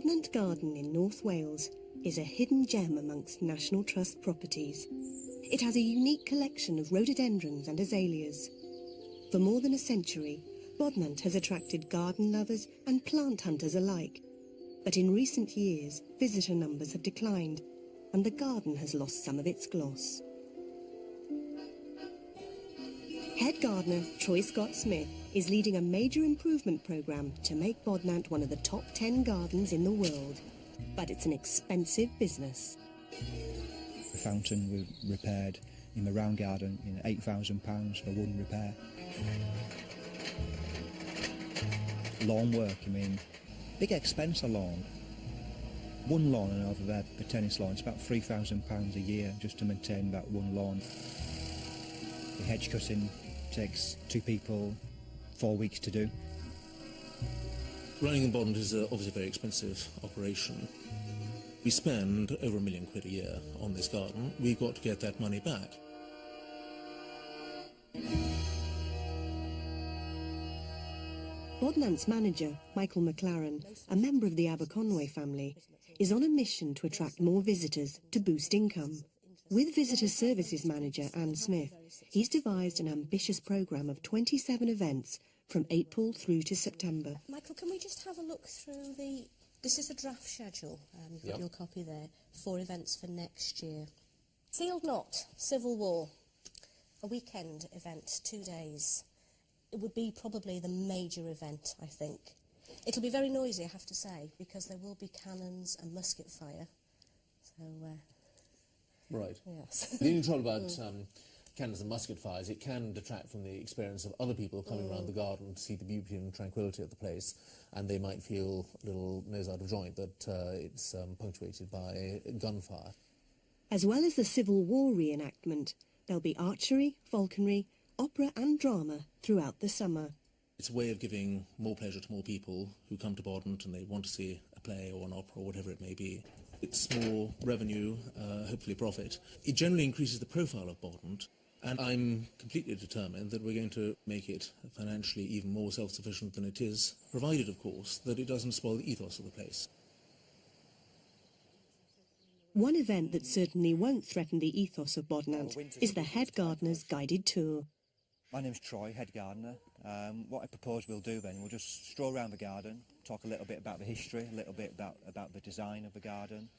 Bodnant Garden in North Wales is a hidden gem amongst National Trust properties. It has a unique collection of rhododendrons and azaleas. For more than a century, Bodnant has attracted garden lovers and plant hunters alike. But in recent years, visitor numbers have declined, and the garden has lost some of its gloss. Head gardener Troy Scott-Smith is leading a major improvement programme to make Bodnant one of the top 10 gardens in the world. But it's an expensive business. The fountain we repaired in the round garden, £8,000 for one repair. Lawn work, big expense a lawn. One lawn and over there, the tennis lawn, it's about £3,000 a year just to maintain that one lawn. The hedge cutting takes 2 people 4 weeks to do. Running in Bodnant is obviously a very expensive operation. We spend over £1 million a year on this garden. We've got to get that money back. Bodnant's manager, Michael McLaren, a member of the Aberconway family, is on a mission to attract more visitors to boost income. With Visitor Services Manager Anne Smith, he's devised an ambitious programme of 27 events from April through to September. Michael, can we just have a look through the... This is the draft schedule, you've got your copy there, 4 events for next year. Sealed Knot, Civil War, a weekend event, 2 days. It would be probably the major event, I think. It'll be very noisy, I have to say, because there will be cannons and musket fire. So, right. Yes. The only trouble about cannons and musket fires, it can detract from the experience of other people coming around the garden to see the beauty and tranquility of the place, and they might feel a little nose out of joint that it's punctuated by gunfire. As well as the Civil War reenactment, there'll be archery, falconry, opera and drama throughout the summer. It's a way of giving more pleasure to more people who come to Bodnant and they want to see a play or an opera or whatever it may be. It's more revenue, hopefully profit. It generally increases the profile of Bodnant, and I'm completely determined that we're going to make it financially even more self-sufficient than it is, provided, of course, that it doesn't spoil the ethos of the place. One event that certainly won't threaten the ethos of Bodnant is the Head Gardener's guided tour. My name's Troy, head gardener. What I propose we'll do then, we'll just stroll around the garden, talk a little bit about the history, a little bit about the design of the garden.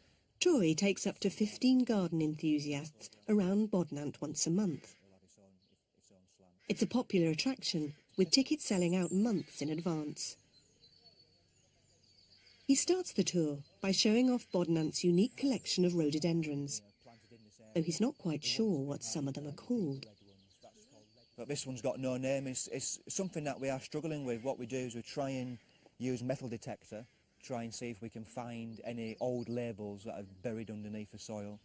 Troy takes up to 15 garden enthusiasts around Bodnant once a month. It's a popular attraction, with tickets selling out months in advance. He starts the tour by showing off Bodnant's unique collection of rhododendrons, though he's not quite sure what some of them are called. But this one's got no name. It's something that we are struggling with. What we do is we try and use metal detector, try and see if we can find any old labels that are buried underneath the soil.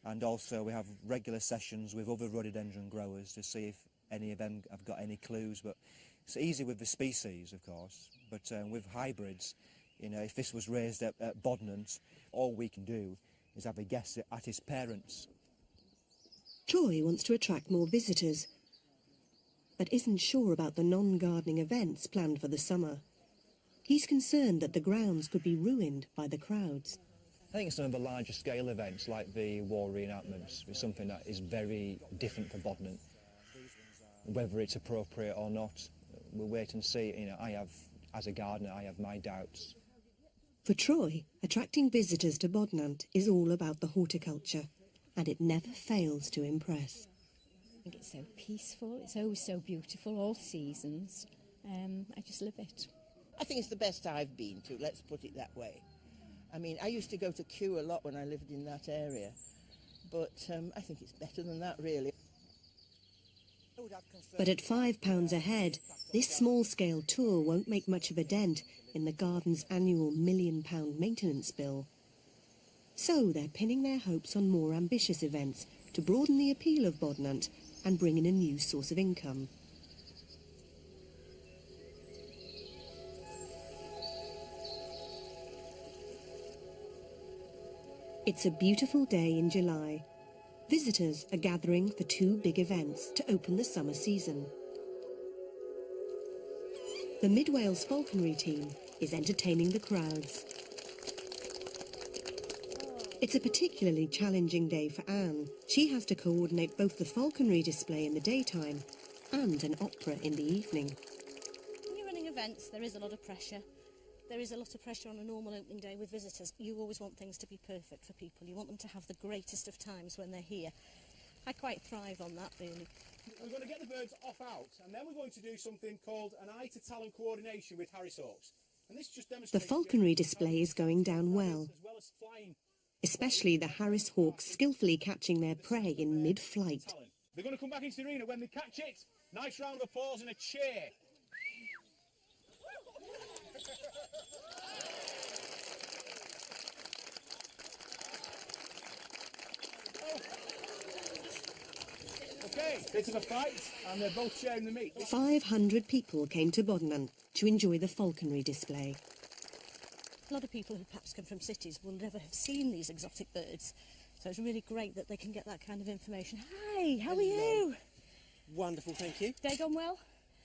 And also we have regular sessions with other rhododendron growers to see if any of them have got any clues. But it's easy with the species, of course, but with hybrids, if this was raised at Bodnant, all we can do is have a guess at his parents. Troy wants to attract more visitors, but isn't sure about the non-gardening events planned for the summer. He's concerned that the grounds could be ruined by the crowds. I think some of the larger scale events, like the war reenactments, is something that is very different for Bodnant. Whether it's appropriate or not, we'll wait and see. As a gardener, I have my doubts. For Troy, attracting visitors to Bodnant is all about the horticulture, and it never fails to impress. I think it's so peaceful, it's always so beautiful, all seasons. I just love it. I think it's the best I've been to, let's put it that way. I used to go to Kew a lot when I lived in that area, but I think it's better than that, really. But at £5 a head, this small-scale tour won't make much of a dent in the garden's annual £1 million maintenance bill. So they're pinning their hopes on more ambitious events to broaden the appeal of Bodnant and bring in a new source of income. It's a beautiful day in July. Visitors are gathering for 2 big events to open the summer season. The Mid Wales falconry team is entertaining the crowds. It's a particularly challenging day for Anne. She has to coordinate both the falconry display in the daytime and an opera in the evening. When you're running events, there is a lot of pressure. There is a lot of pressure on a normal opening day with visitors. You always want things to be perfect for people. You want them to have the greatest of times when they're here. I quite thrive on that, really. We're going to get the birds off out, and then we're going to do something called an eye-to-talon coordination with Harris hawks. And this just demonstrates The falconry display is going down well, as flying. especially the Harris hawks skillfully catching their prey in mid-flight. They're going to come back into the arena when they catch it. Nice round of applause and a cheer. Okay, this is a fight, and they're both sharing the meat. 500 people came to Bodnant to enjoy the falconry display. A lot of people who perhaps come from cities will never have seen these exotic birds. So it's really great that they can get that kind of information. Hi, how are you? Wonderful, thank you. Day gone well?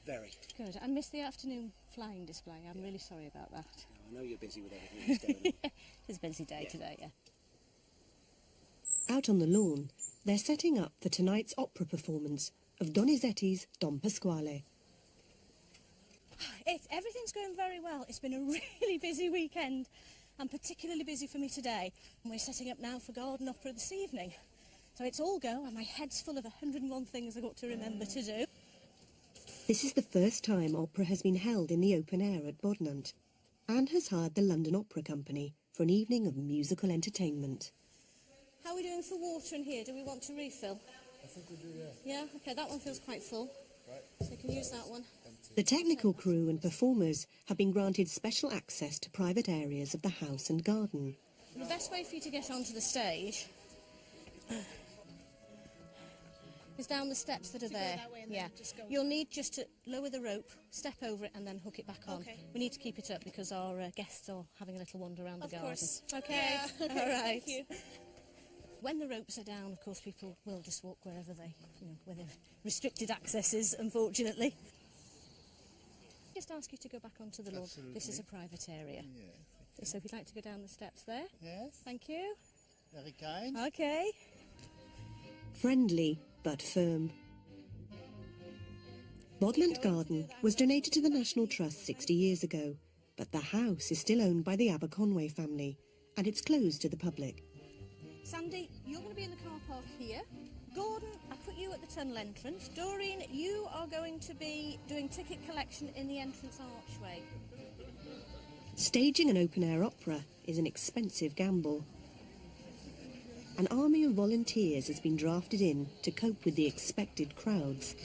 Very. Good. I missed the afternoon flying display. I'm really sorry about that. I know you're busy with everything that's going on. It's a busy day today, yeah. Out on the lawn, they're setting up for tonight's opera performance of Donizetti's Don Pasquale. Everything's going very well. It's been a really busy weekend, and particularly busy for me today. And we're setting up now for garden opera this evening. So it's all go, and my head's full of 101 things I've got to remember to do. This is the first time opera has been held in the open air at Bodnant. Anne has hired the London Opera Company for an evening of musical entertainment. How are we doing for water in here? Do we want to refill? I think we do, yeah. Yeah? OK, that one feels quite full. Right. So you can use that one. The technical crew and performers have been granted special access to private areas of the house and garden. The best way for you to get onto the stage is down the steps that are there. Yeah. You'll need just to lower the rope, step over it and then hook it back on. Okay. We need to keep it up because our guests are having a little wander around the garden. Course. OK? Yeah. All right. Thank you. When the ropes are down, of course, people will just walk wherever they, where they've restricted accesses, unfortunately. Just ask you to go back onto the lawn. Absolutely. This is a private area. Yeah. So if you'd like to go down the steps there. Yes. Thank you. Very kind. OK. Friendly but firm. Bodnant Garden was donated to the National Trust 60 years ago, but the house is still owned by the Aberconway family and it's closed to the public. Sandy, you're going to be in the car park here. Gordon, I put you at the tunnel entrance. Doreen, you are going to be doing ticket collection in the entrance archway. Staging an open-air opera is an expensive gamble. An army of volunteers has been drafted in to cope with the expected crowds.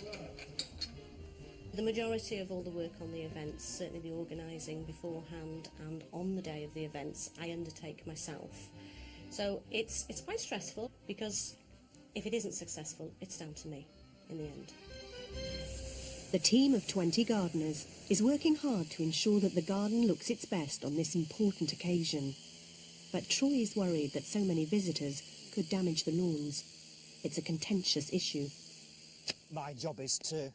The majority of all the work on the events, certainly the organising beforehand and on the day of the events, I undertake myself. So it's quite stressful because if it isn't successful, it's down to me in the end. The team of 20 gardeners is working hard to ensure that the garden looks its best on this important occasion. But Troy is worried that so many visitors could damage the lawns. It's a contentious issue. My job is to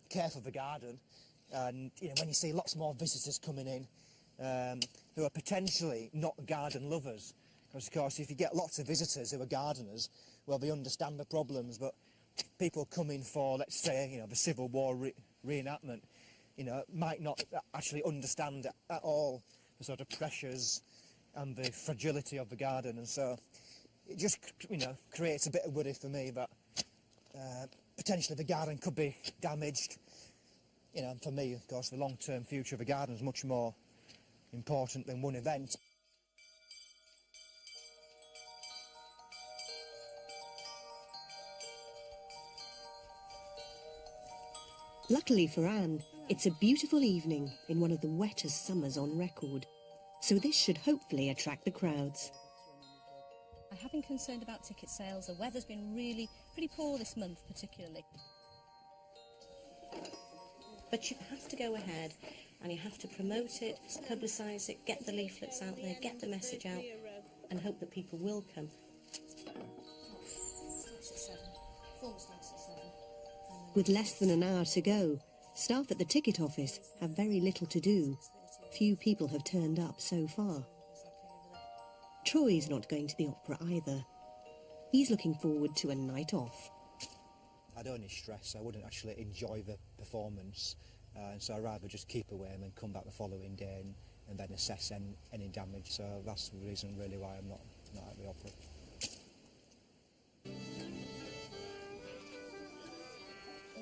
care for the garden, and when you see lots more visitors coming in who are potentially not garden lovers, because of course if you get lots of visitors who are gardeners, well, they understand the problems, but people coming for, let's say, the Civil War reenactment, might not actually understand at all the sort of pressures and the fragility of the garden, and so it just, creates a bit of worry for me that potentially the garden could be damaged. And for me, of course, the long-term future of the garden is much more important than one event. Luckily for Anne, it's a beautiful evening in one of the wettest summers on record, so this should hopefully attract the crowds. I have been concerned about ticket sales. The weather's been really pretty poor this month, particularly. But you have to go ahead and you have to promote it, publicise it, get the leaflets out there, get the message out, and hope that people will come. Starts at 7. Form starts at 7. With less than an hour to go, staff at the ticket office have very little to do. Few people have turned up so far. Troy's not going to the opera either. He's looking forward to a night off. I'd only stress, I wouldn't actually enjoy the performance, so I'd rather just keep away and then come back the following day and then assess any damage. So that's the reason really why I'm not at the opera.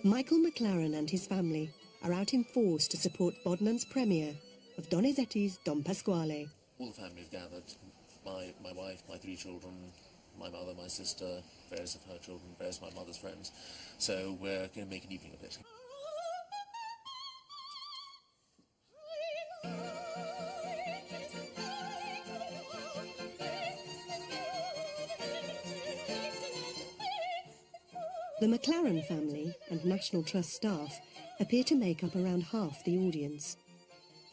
Michael McLaren and his family are out in force to support Bodnant's premiere of Donizetti's Don Pasquale. All the family have gathered. My wife, my 3 children, my mother, my sister, various of her children, various of my mother's friends. So we're going to make an evening of it. The McLaren family and National Trust staff appear to make up around half the audience.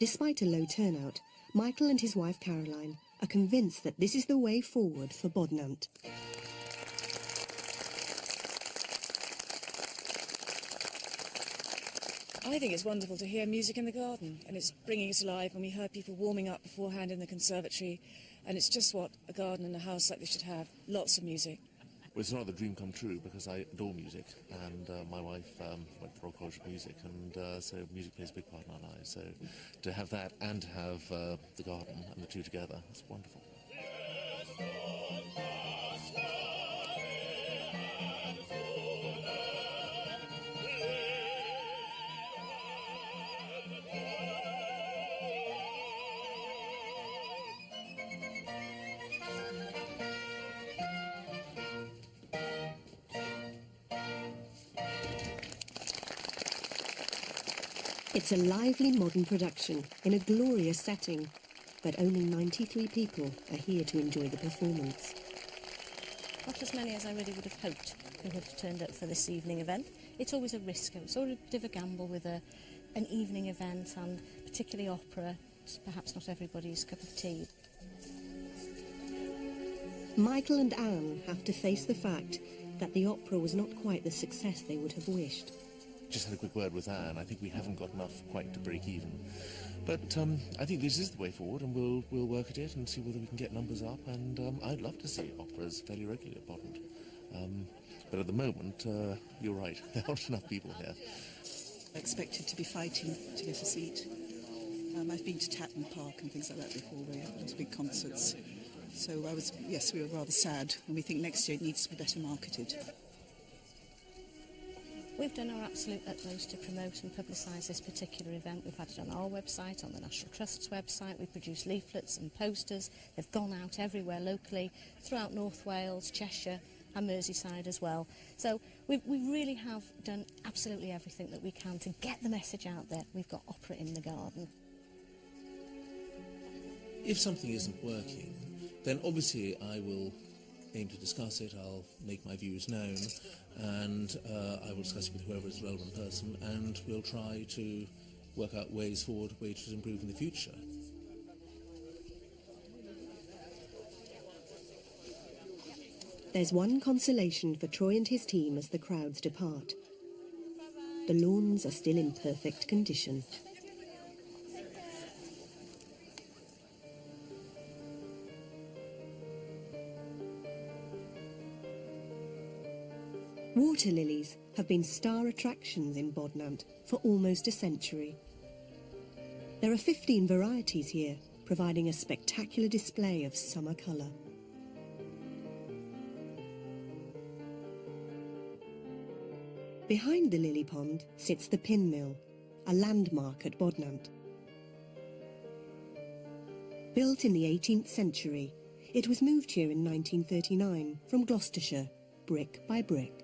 Despite a low turnout, Michael and his wife Caroline are convinced that this is the way forward for Bodnant. I think it's wonderful to hear music in the garden, and it's bringing it alive, and we heard people warming up beforehand in the conservatory, and it's just what a garden and a house like this should have, lots of music. Well, it's another dream come true because I adore music, and my wife went for Royal College of Music, and so music plays a big part in our lives. So to have that and to have the garden and the two together, it's wonderful. It's a lively modern production in a glorious setting, but only 93 people are here to enjoy the performance. Not as many as I really would have hoped who would have turned up for this evening event. It's always a risk, it's always a bit of a gamble with an evening event, and particularly opera. It's perhaps not everybody's cup of tea. Michael and Anne have to face the fact that the opera was not quite the success they would have wished. Just had a quick word with Anne. I think we haven't got enough quite to break even. But I think this is the way forward, and we'll work at it and see whether we can get numbers up. And I'd love to see operas fairly regularly at Bodnant. But at the moment, you're right, there aren't enough people here. I expected to be fighting to get a seat. I've been to Tatton Park and things like that before, where you have those big concerts. So we were rather sad, and we think next year it needs to be better marketed. We've done our absolute utmost to promote and publicise this particular event. We've had it on our website, on the National Trust's website. We've produced leaflets and posters. They've gone out everywhere locally, throughout North Wales, Cheshire and Merseyside as well. So we really have done absolutely everything that we can to get the message out there. We've got opera in the garden. If something isn't working, then obviously I will aim to discuss it. I'll make my views known, and I will discuss it with whoever is the relevant person, and we'll try to work out ways forward, ways to improve in the future. There's one consolation for Troy and his team as the crowds depart. The lawns are still in perfect condition. Water lilies have been star attractions in Bodnant for almost a century. There are 15 varieties here, providing a spectacular display of summer colour. Behind the lily pond sits the Pin Mill, a landmark at Bodnant. Built in the 18th century, it was moved here in 1939 from Gloucestershire, brick by brick.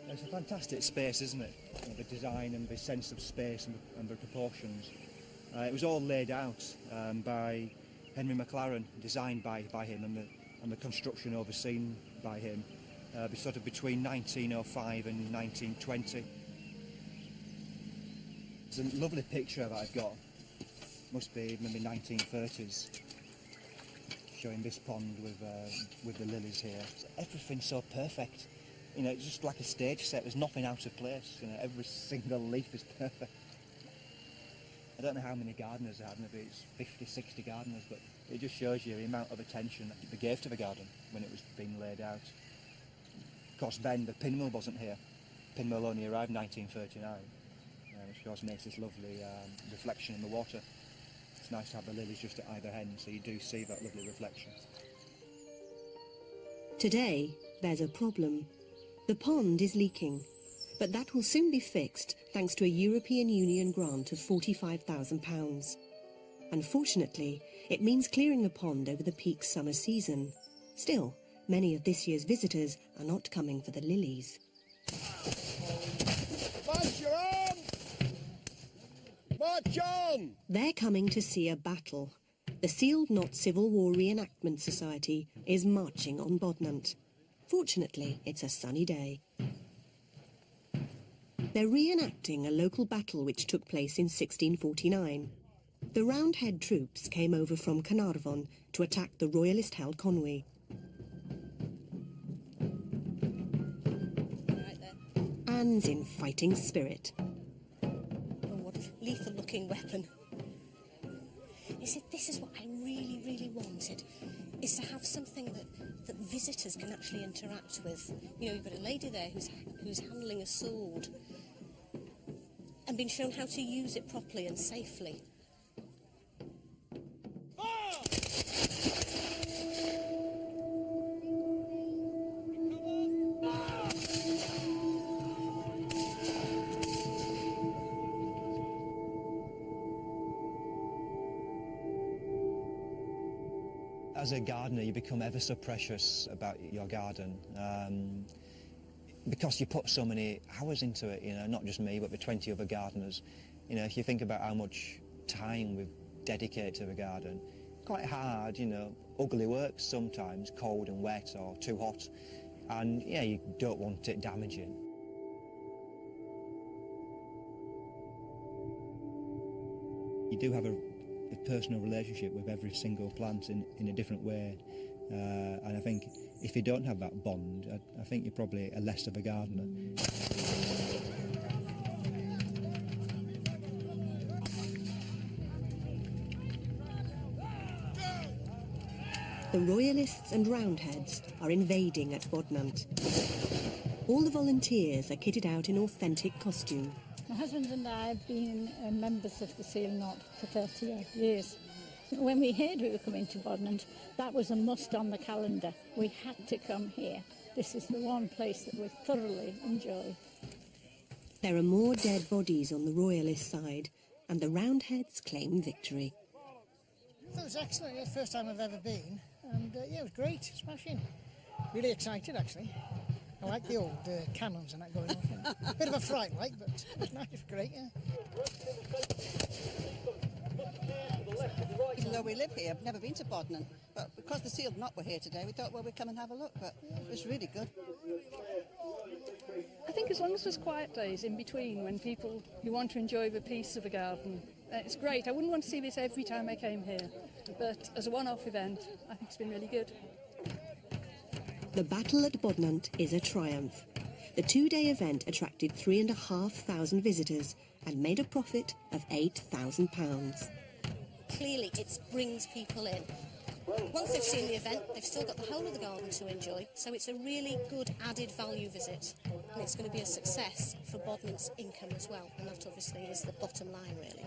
It's a fantastic space, isn't it? The design and the sense of space and the proportions. It was all laid out by Henry McLaren, designed by him, and the construction overseen by him, sort of between 1905 and 1920. There's a lovely picture that I've got, must be maybe 1930s, showing this pond with the lilies here. Everything's so perfect. You know, it's just like a stage set. There's nothing out of place. You know, every single leaf is perfect. I don't know how many gardeners there are, maybe it's 50, 60 gardeners, but it just shows you the amount of attention that they gave to the garden when it was being laid out. Of course, then the pinmill wasn't here. Pinmill only arrived in 1939, which of course makes this lovely reflection in the water. It's nice to have the lilies just at either end, so you do see that lovely reflection. Today, there's a problem. The pond is leaking, but that will soon be fixed thanks to a European Union grant of £45,000. Unfortunately, it means clearing the pond over the peak summer season. Still, many of this year's visitors are not coming for the lilies. March on! March on! They're coming to see a battle. The Sealed Knot Civil War Reenactment Society is marching on Bodnant. Fortunately, it's a sunny day. They're reenacting a local battle which took place in 1649. The Roundhead troops came over from Carnarvon to attack the royalist-held Conwy. Right there. Anne's in fighting spirit. Oh, what a lethal-looking weapon. You see, this is what I really, really wanted, is to have something that visitors can actually interact with. You know, you've got a lady there who's handling a sword and being shown how to use it properly and safely. As a gardener, you become ever so precious about your garden because you put so many hours into it, you know, not just me, but the 20 other gardeners. You know, if you think about how much time we've dedicated to the garden, quite hard, you know, ugly work sometimes, cold and wet or too hot, and yeah, you don't want it damaging. You do have a personal relationship with every single plant in a different way, and I think if you don't have that bond, I think you're probably a less of a gardener. The Royalists and Roundheads are invading at Bodnant. All the volunteers are kitted out in authentic costume. My husband and I have been members of the Sealed Knot for 30 years. When we heard we were coming to Bodnant, that was a must on the calendar. We had to come here. This is the one place that we thoroughly enjoy. There are more dead bodies on the Royalist side, and the Roundheads claim victory. That was excellent. Yeah, first time I've ever been, and yeah, it was great, smashing. Really excited, actually. I like the old cannons and that going off. You know. Bit of a fright, like, but it was nice, great, yeah. Even though we live here, I've never been to Bodnant, but because the Sealed Knot were here today, we thought, well, we'd come and have a look, but it was really good. I think as long as there's quiet days in between when you want to enjoy the peace of the garden, it's great. I wouldn't want to see this every time I came here, but as a one-off event, I think it's been really good. The battle at Bodnant is a triumph. The two-day event attracted 3,500 visitors and made a profit of £8,000. Clearly, it brings people in. Once they've seen the event, they've still got the whole of the garden to enjoy, so it's a really good added value visit. And it's going to be a success for Bodnant's income as well, and that obviously is the bottom line, really.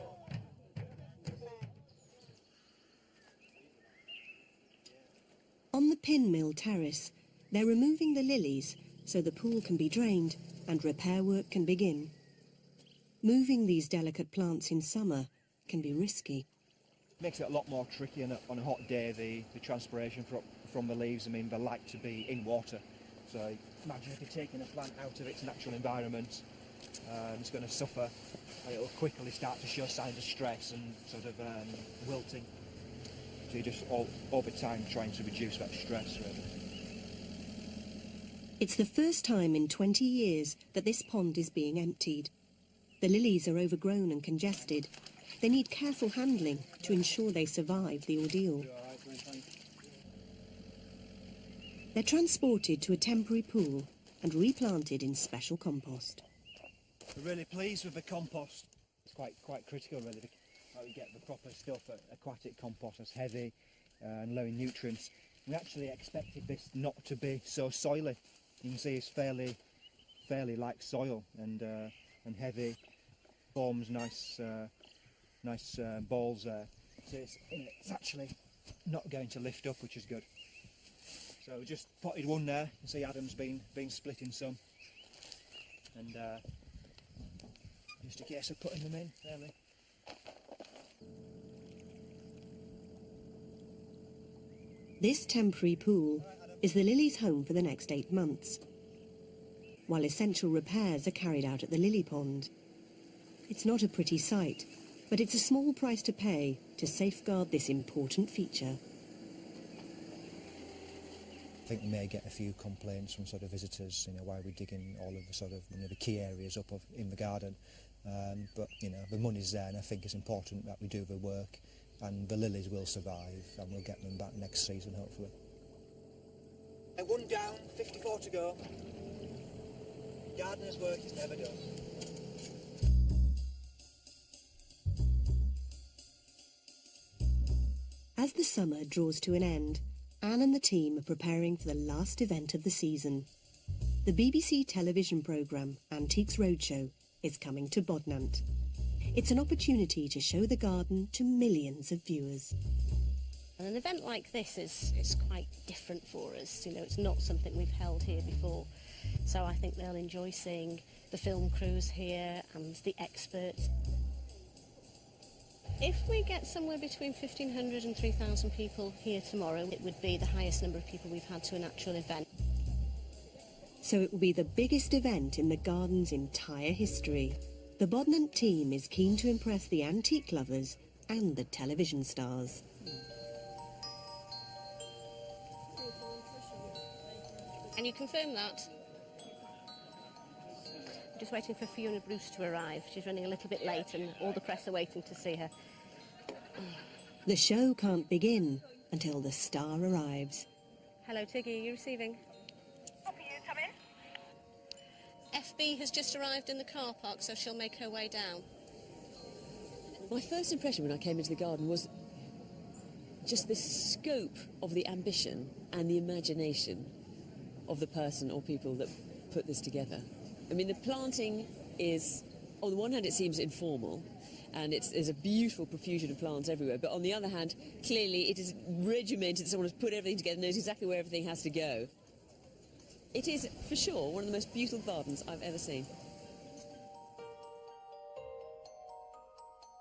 On the Pinmill Terrace, they're removing the lilies so the pool can be drained and repair work can begin. Moving these delicate plants in summer can be risky. Makes it a lot more tricky on a hot day, the transpiration from the leaves. I mean, they like to be in water. So imagine if you're taking a plant out of its natural environment, it's going to suffer, and it'll quickly start to show signs of stress and sort of wilting. So you're just over time trying to reduce that stress, really. It's the first time in 20 years that this pond is being emptied. The lilies are overgrown and congested. They need careful handling to ensure they survive the ordeal. They're transported to a temporary pool and replanted in special compost. We're really pleased with the compost. It's quite critical really, that we get the proper stuff. Aquatic compost that's heavy and low in nutrients. We actually expected this not to be so soily. You can see it's fairly like soil and heavy, forms nice balls there. So it's actually not going to lift up, which is good. So we just potted one there. You see Adam's been splitting some, and just a case of putting them in really. This temporary pool is the lilies' home for the next 8 months, while essential repairs are carried out at the lily pond. It's not a pretty sight, but it's a small price to pay to safeguard this important feature. I think we may get a few complaints from sort of visitors, why we're digging all of the sort of the key areas up in the garden. But the money's there, and I think it's important that we do the work, and the lilies will survive, and we'll get them back next season hopefully. 1 down, 54 to go. Gardener's work is never done. As the summer draws to an end, Anne and the team are preparing for the last event of the season. The BBC television programme Antiques Roadshow is coming to Bodnant. It's an opportunity to show the garden to millions of viewers. And an event like this is quite different for us. It's not something we've held here before. So I think they'll enjoy seeing the film crews here and the experts. If we get somewhere between 1,500 and 3,000 people here tomorrow, it would be the highest number of people we've had to an actual event. So it will be the biggest event in the garden's entire history. The Bodnant team is keen to impress the antique lovers and the television stars. Can you confirm that? Just waiting for Fiona Bruce to arrive. She's running a little bit late and all the press are waiting to see her. The show can't begin until the star arrives. Hello, Tiggy, are you receiving? Copy you, come in. FB has just arrived in the car park, so she'll make her way down. My first impression when I came into the garden was just the scope of the ambition and the imagination of the person or people that put this together. I mean, the planting is, on the one hand, it seems informal, and there's a beautiful profusion of plants everywhere, but on the other hand, clearly it is regimented. Someone has put everything together, knows exactly where everything has to go. It is, for sure, one of the most beautiful gardens I've ever seen.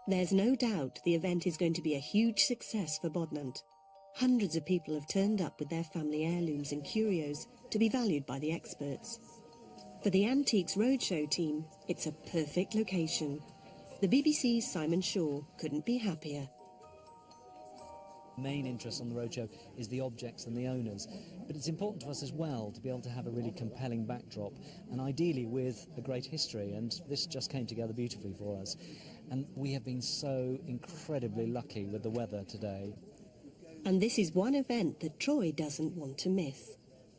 There's no doubt the event is going to be a huge success for Bodnant. Hundreds of people have turned up with their family heirlooms and curios to be valued by the experts. For the Antiques Roadshow team, it's a perfect location. The BBC's Simon Shaw couldn't be happier. Main interest on the roadshow is the objects and the owners, but it's important to us as well to be able to have a really compelling backdrop, and ideally with a great history, and this just came together beautifully for us. And we have been so incredibly lucky with the weather today. And this is one event that Troy doesn't want to miss.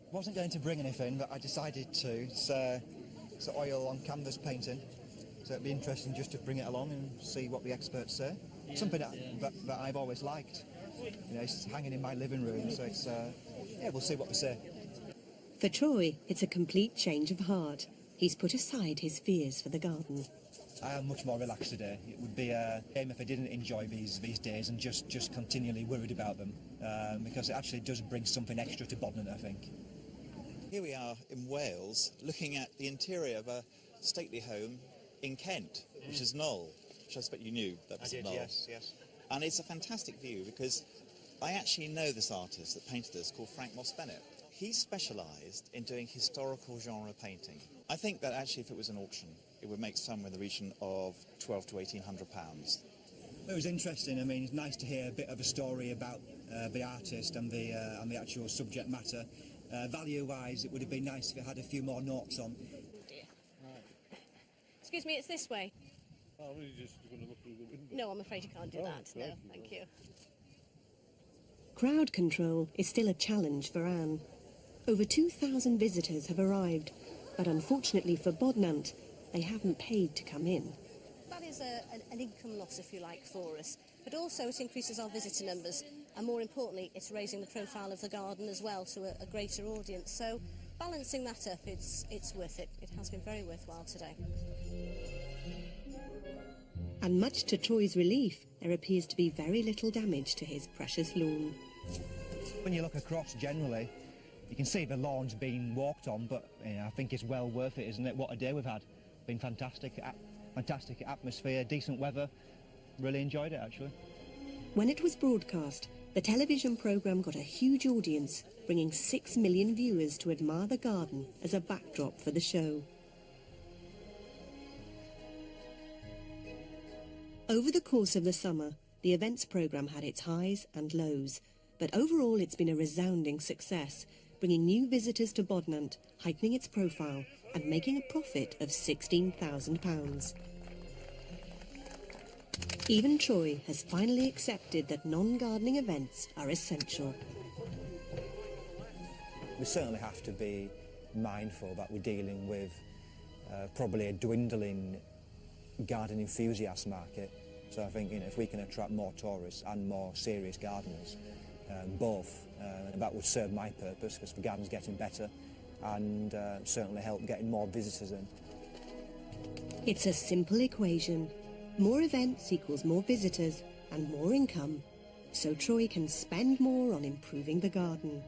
I wasn't going to bring anything, but I decided to. It's oil on canvas painting, so it'd be interesting just to bring it along and see what the experts say. Something that I've always liked. It's hanging in my living room, so it's we'll see what they say. For Troy, it's a complete change of heart. He's put aside his fears for the garden. I am much more relaxed today. It would be a shame if I didn't enjoy these days and just continually worried about them, because it actually does bring something extra to Bodnant, I think. Here we are in Wales, looking at the interior of a stately home in Kent, which is Knoll, which I expect you knew that was Knoll. Yes. And it's a fantastic view because I actually know this artist that painted this called Frank Moss Bennett. He specialised in doing historical genre painting. I think that actually if it was an auction, it would make somewhere in the region of £1,200 to £1,800. It was interesting. I mean, it's nice to hear a bit of a story about the artist and the actual subject matter. Value-wise, it would have been nice if it had a few more notes on. Oh dear. Excuse me, it's this way. Oh, really just going to look through the window? No, I'm afraid you can't do that. No, thank you. Crowd control is still a challenge for Anne. Over 2,000 visitors have arrived, But unfortunately for Bodnant, they haven't paid to come in. That is an income loss, if you like, for us. But also it increases our visitor numbers. And more importantly, it's raising the profile of the garden as well to a greater audience. So balancing that up, it's worth it. It has been very worthwhile today. And much to Troy's relief, there appears to be very little damage to his precious lawn. When you look across generally, you can see the lawn's been walked on, but I think it's well worth it, isn't it? What a day we've had. Been fantastic, fantastic atmosphere, decent weather. Really enjoyed it, actually. When it was broadcast, the television programme got a huge audience, bringing 6 million viewers to admire the garden as a backdrop for the show. Over the course of the summer, the events programme had its highs and lows, but overall it's been a resounding success, bringing new visitors to Bodnant, heightening its profile and making a profit of £16,000. Even Troy has finally accepted that non-gardening events are essential. We certainly have to be mindful that we're dealing with probably a dwindling garden enthusiast market. So I think if we can attract more tourists and more serious gardeners, both, that would serve my purpose because the garden's getting better and certainly help getting more visitors in. It's a simple equation. More events equals more visitors and more income, so Troy can spend more on improving the garden.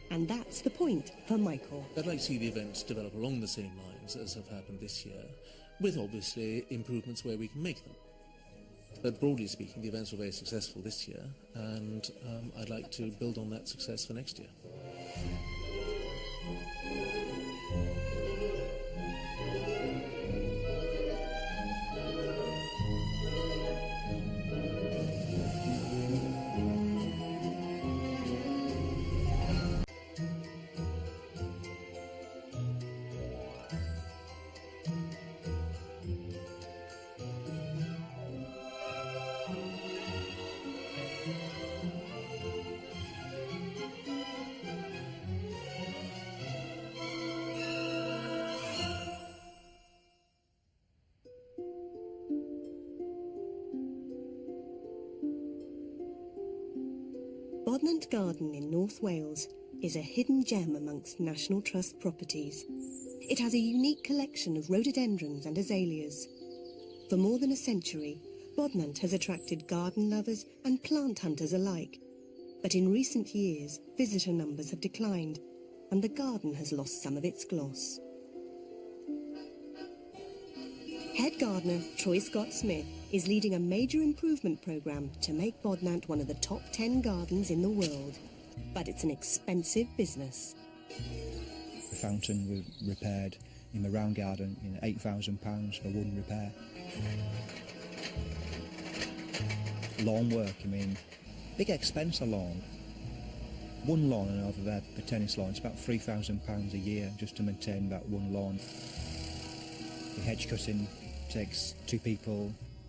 And that's the point for Michael. I'd like to see the events develop along the same lines as have happened this year, with obviously improvements where we can make them. But broadly speaking, the events were very successful this year, and I'd like to build on that success for next year. Bodnant Garden in North Wales is a hidden gem amongst National Trust properties. It has a unique collection of rhododendrons and azaleas. For more than a century, Bodnant has attracted garden lovers and plant hunters alike. But in recent years, visitor numbers have declined and the garden has lost some of its gloss. Head gardener Troy Scott-Smith is leading a major improvement programme to make Bodnant one of the top 10 gardens in the world. But it's an expensive business. The fountain we repaired in the round garden, £8,000 for one repair. Lawn work, big expense of lawn. One lawn and over there, the tennis lawn, it's about £3,000 a year just to maintain that one lawn. The hedge cutting takes 2 people,